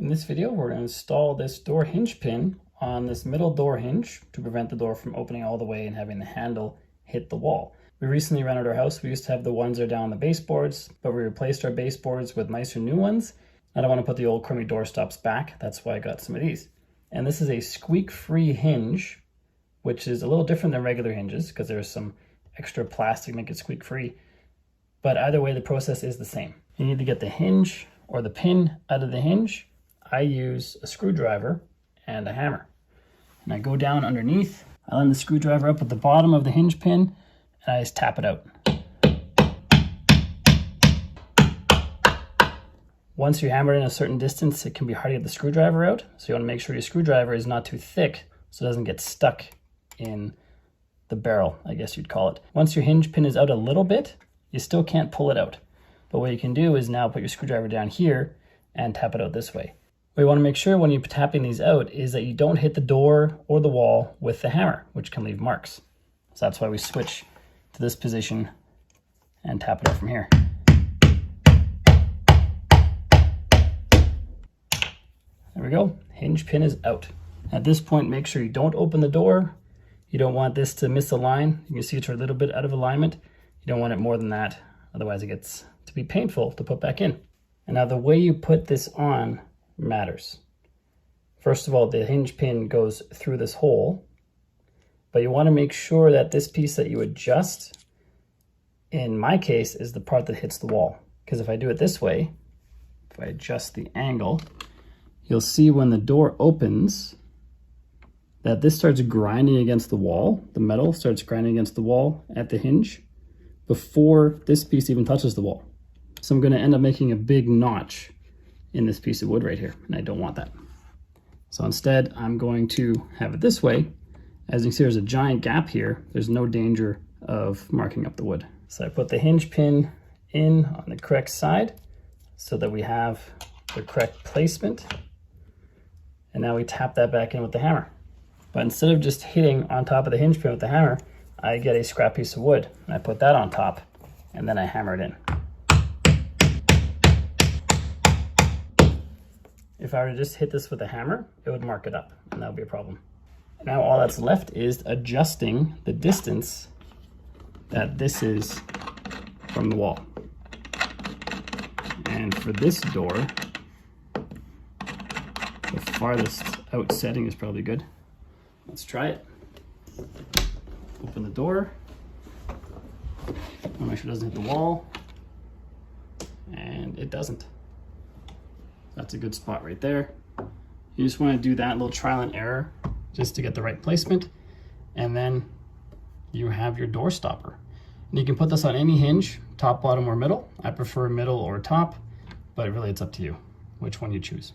In this video, we're going to install this door hinge pin on this middle door hinge to prevent the door from opening all the way and having the handle hit the wall. We recently rented our house. We used to have the ones that are down the baseboards, but we replaced our baseboards with nicer new ones. I don't want to put the old crummy door stops back. That's why I got some of these. And this is a squeak-free hinge, which is a little different than regular hinges because there's some extra plastic to make it squeak-free. But either way, the process is the same. You need to get the hinge or the pin out of the hinge. I use a screwdriver and a hammer. And I go down underneath. I line the screwdriver up at the bottom of the hinge pin and I just tap it out. Once you hammer it in a certain distance, it can be hard to get the screwdriver out. So you want to make sure your screwdriver is not too thick so it doesn't get stuck in the barrel, I guess you'd call it. Once your hinge pin is out a little bit, you still can't pull it out. But what you can do is now put your screwdriver down here and tap it out this way. What you want to make sure when you're tapping these out is that you don't hit the door or the wall with the hammer, which can leave marks. So that's why we switch to this position and tap it out from here. There we go, hinge pin is out. At this point, make sure you don't open the door. You don't want this to misalign. You can see it's a little bit out of alignment. You don't want it more than that, otherwise it gets to be painful to put back in. And now the way you put this on matters. First of all, the hinge pin goes through this hole, but you want to make sure that this piece that you adjust, in my case, is the part that hits the wall. Because if I do it this way, if I adjust the angle, you'll see when the door opens that this starts grinding against the wall. The metal starts grinding against the wall at the hinge before this piece even touches the wall. So I'm going to end up making a big notch in this piece of wood right here, and I don't want that. So instead, I'm going to have it this way. As you can see, there's a giant gap here. There's no danger of marking up the wood. So I put the hinge pin in on the correct side so that we have the correct placement. And now we tap that back in with the hammer. But instead of just hitting on top of the hinge pin with the hammer, I get a scrap piece of wood and I put that on top and then I hammer it in. If I were to just hit this with a hammer, it would mark it up and that would be a problem. Now all that's left is adjusting the distance that this is from the wall. And for this door, the farthest out setting is probably good. Let's try it. Open the door. I'll make sure it doesn't hit the wall. And it doesn't. That's a good spot right there. You just want to do that little trial and error just to get the right placement. And then you have your door stopper. And you can put this on any hinge, top, bottom, or middle. I prefer middle or top, but really it's up to you which one you choose.